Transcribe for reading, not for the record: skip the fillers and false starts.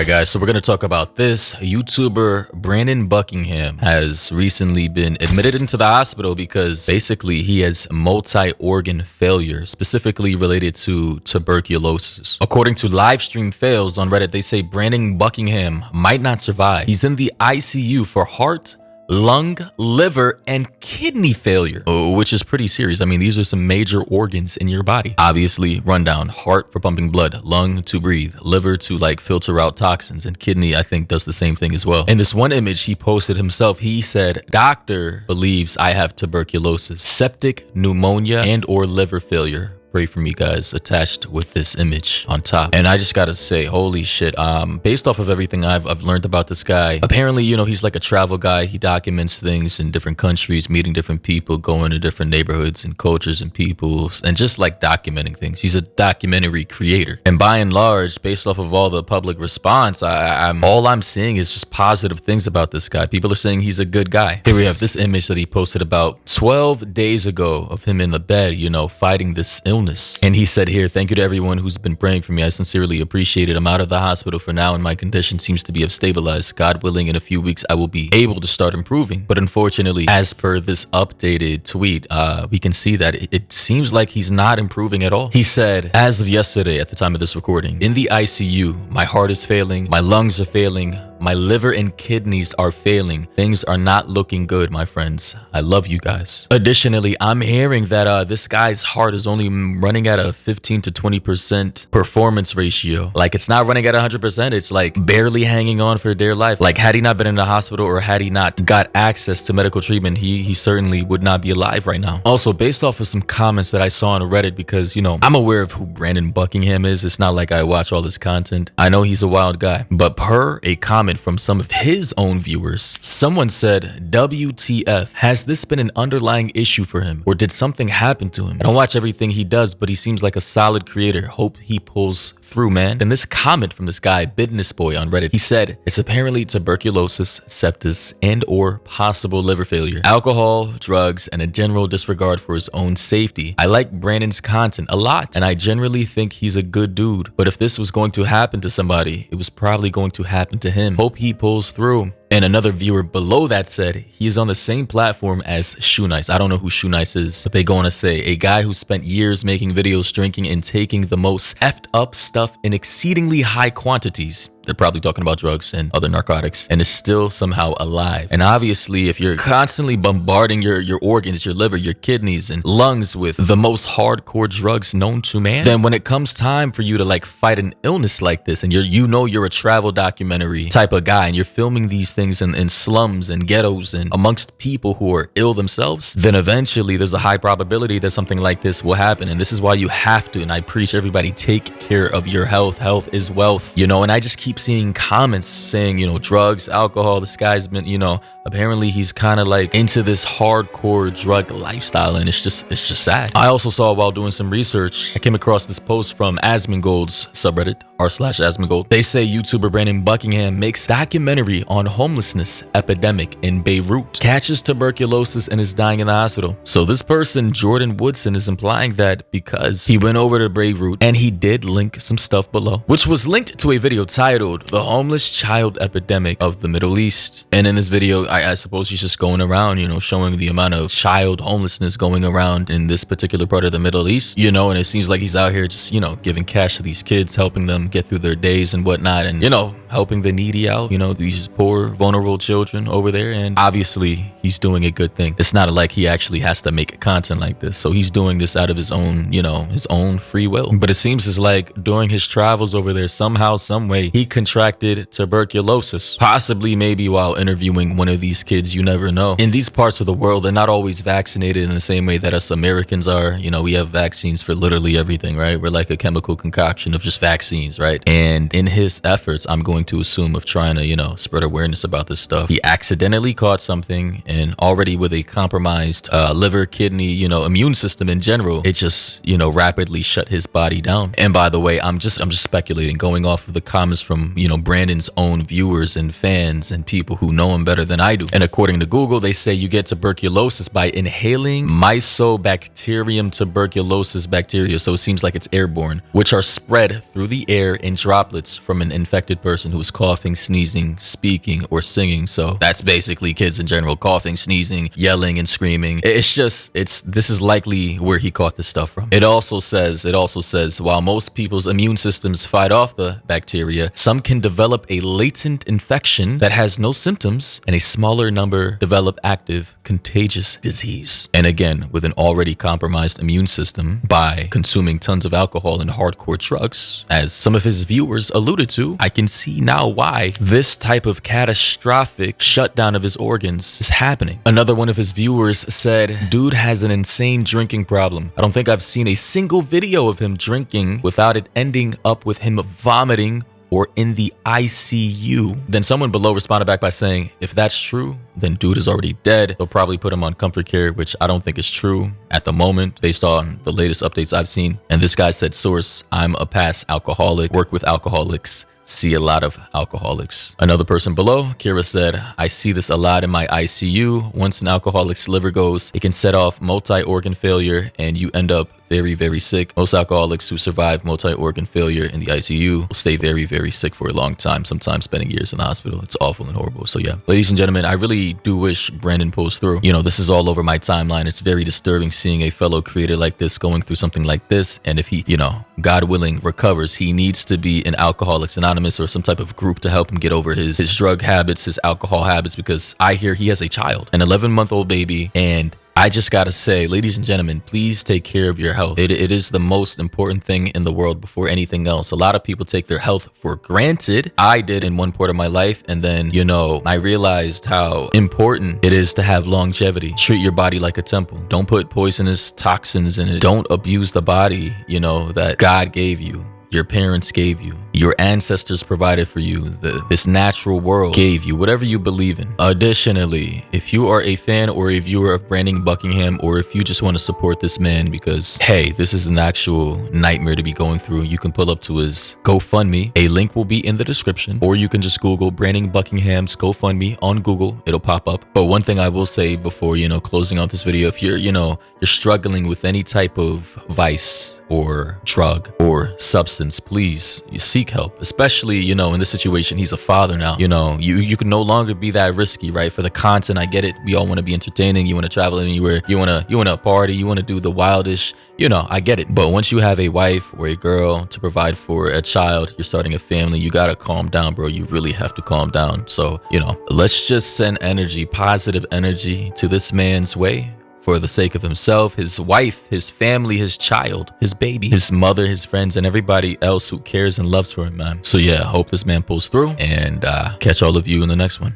Alright guys, so we're going to talk about this. YouTuber Brandon Buckingham has recently been admitted into the hospital because basically he has multi-organ failure, specifically related to tuberculosis. According to Livestream Fails on Reddit, they say Brandon Buckingham might not survive. He's in the ICU for heart, lung, liver, and kidney failure, which is pretty serious. I mean, these are some major organs in your body. Obviously, rundown: heart for pumping blood, lung to breathe, liver to like filter out toxins, and kidney, I think, does the same thing as well. In this one image he posted himself, he said, "Doctor believes I have tuberculosis, septic, pneumonia, and or liver failure. Pray for me, guys," attached with this image on top. And I just gotta say, holy shit, based off of everything I've learned about this guy, apparently, you know, he's like a travel guy. He documents things in different countries, meeting different people, going to different neighborhoods and cultures and people, and just like documenting things. He's a documentary creator, and by and large, based off of all the public response, all I'm seeing is just positive things about this guy. People are saying he's a good guy. Here we have this image that he posted about 12 days ago of him in the bed, you know, fighting this illness. And he said here, "Thank you to everyone who's been praying for me. I sincerely appreciate it. I'm out of the hospital for now and my condition seems to be have stabilized. God willing, in a few weeks, I will be able to start improving." But unfortunately, as per this updated tweet, we can see that it seems like he's not improving at all. He said, "As of yesterday, at the time of this recording, in the ICU, my heart is failing, my lungs are failing, my liver and kidneys are failing. Things are not looking good, my friends. I love you guys." Additionally, I'm hearing that this guy's heart is only running at a 15 to 20% performance ratio. Like, it's not running at 100%. It's like barely hanging on for dear life. Like, had he not been in the hospital or had he not got access to medical treatment, he certainly would not be alive right now. Also, based off of some comments that I saw on Reddit, because, you know, I'm aware of who Brandon Buckingham is. It's not like I watch all his content. I know he's a wild guy. But per a comment from some of his own viewers, someone said, "WTF, has this been an underlying issue for him, or did something happen to him? I don't watch everything he does, but he seems like a solid creator. Hope he pulls through, man." Then this comment from this guy, Business Boy on Reddit, he said, "It's apparently tuberculosis, sepsis, and or possible liver failure, alcohol, drugs, and a general disregard for his own safety. I like Brandon's content a lot, and I generally think he's a good dude. But if this was going to happen to somebody, it was probably going to happen to him. Hope he pulls through." And another viewer below that said he is on the same platform as Shoe Nice. I don't know who Shoe Nice is, but they go on to say, "A guy who spent years making videos drinking and taking the most effed up stuff in exceedingly high quantities." They're probably talking about drugs and other narcotics, and is still somehow alive. And obviously, if you're constantly bombarding your organs, your liver, your kidneys, and lungs with the most hardcore drugs known to man, then when it comes time for you to like fight an illness like this, and you're a travel documentary type of guy, and you're filming these things in slums and ghettos and amongst people who are ill themselves, then eventually there's a high probability that something like this will happen. And this is why you have to, and I preach everybody, take care of your health. Health is wealth, you know. And I just keep seeing comments saying, you know, drugs, alcohol, this guy's been, you know, apparently he's kind of like into this hardcore drug lifestyle, and it's just sad. I also saw, while doing some research, I came across this post from Asmongold's subreddit, r/Asmongold. They say YouTuber Brandon Buckingham makes documentary on homelessness epidemic in Beirut, catches tuberculosis, and is dying in the hospital. So this person, Jordan Woodson, is implying that because he went over to Beirut, and he did link some stuff below, which was linked to a video titled "The Homeless Child Epidemic of the Middle East." And in this video, I suppose he's just going around, you know, showing the amount of child homelessness going around in this particular part of the Middle East, you know. And it seems like he's out here just, you know, giving cash to these kids, helping them get through their days and whatnot, and, you know, helping the needy out, you know, these poor, vulnerable children over there. And obviously, he's doing a good thing. It's not like he actually has to make content like this. So he's doing this out of his own, you know, his own free will. But it seems as like during his travels over there, somehow, some way, he contracted tuberculosis, possibly maybe while interviewing one of these kids. You never know. In these parts of the world, they're not always vaccinated in the same way that us Americans are. You know, we have vaccines for literally everything, right? We're like a chemical concoction of just vaccines, right? And in his efforts, I'm going to assume, of trying to, you know, spread awareness about this stuff, he accidentally caught something, and already with a compromised liver, kidney, you know, immune system in general, it just, you know, rapidly shut his body down. And by the way, I'm just speculating, going off of the comments from, you know, Brandon's own viewers and fans and people who know him better than I do. And according to Google, they say you get tuberculosis by inhaling Mycobacterium tuberculosis bacteria. So it seems like it's airborne, which are spread through the air in droplets from an infected person who's coughing, sneezing, speaking, or singing. So that's basically kids in general, coughing, sneezing, yelling, and screaming. This is likely where he caught this stuff from. It also says, while most people's immune systems fight off the bacteria, some can develop a latent infection that has no symptoms, and a smaller number develop active contagious disease. And again, with an already compromised immune system by consuming tons of alcohol and hardcore drugs, as some of his viewers alluded to, I can see now why this type of catastrophic shutdown of his organs is happening. Another one of his viewers said, dude has an insane drinking problem. I don't think I've seen a single video of him drinking without it ending up with him vomiting or in the ICU. Then someone below responded back by saying, if that's true, then dude is already dead. They'll probably put him on comfort care, which I don't think is true at the moment based on the latest updates I've seen. And this guy said, source, I'm a past alcoholic, work with alcoholics, see a lot of alcoholics. Another person below, Kira, said, I see this a lot in my ICU. Once an alcoholic's liver goes, it can set off multi-organ failure and you end up very, very sick. Most alcoholics who survive multi-organ failure in the ICU will stay very, very sick for a long time, sometimes spending years in the hospital. It's awful and horrible. So yeah, ladies and gentlemen, I really do wish Brandon pulls through. You know, this is all over my timeline. It's very disturbing seeing a fellow creator like this going through something like this. And if he, you know, God willing, recovers, he needs to be in Alcoholics Anonymous or some type of group to help him get over his drug habits, his alcohol habits, because I hear he has a child, an 11-month-old baby, and I just gotta say, ladies and gentlemen, please take care of your health. It is the most important thing in the world before anything else. A lot of people take their health for granted. I did in one part of my life. And then, you know, I realized how important it is to have longevity. Treat your body like a temple. Don't put poisonous toxins in it. Don't abuse the body, you know, that God gave you, your parents gave you, your ancestors provided for you, this natural world gave you, whatever you believe in. Additionally, if you are a fan or a viewer of Brandon Buckingham, or if you just want to support this man because, hey, this is an actual nightmare to be going through, you can pull up to his GoFundMe. A link will be in the description, or you can just Google Brandon Buckingham's GoFundMe on Google. It'll pop up. But one thing I will say before, you know, closing out this video, if you're, you know, you're struggling with any type of vice or drug or substance, please, you seek help. Especially, you know, in this situation, he's a father now. You know, you can no longer be that risky, right? For the content, I get it. We all want to be entertaining. You want to travel anywhere. You want to party. You want to do the wildish. You know, I get it. But once you have a wife or a girl to provide for a child, you're starting a family, you got to calm down, bro. You really have to calm down. So, you know, let's just send energy, positive energy to this man's way, for the sake of himself, his wife, his family, his child, his baby, his mother, his friends, and everybody else who cares and loves for him, man. So yeah, hope this man pulls through, and catch all of you in the next one.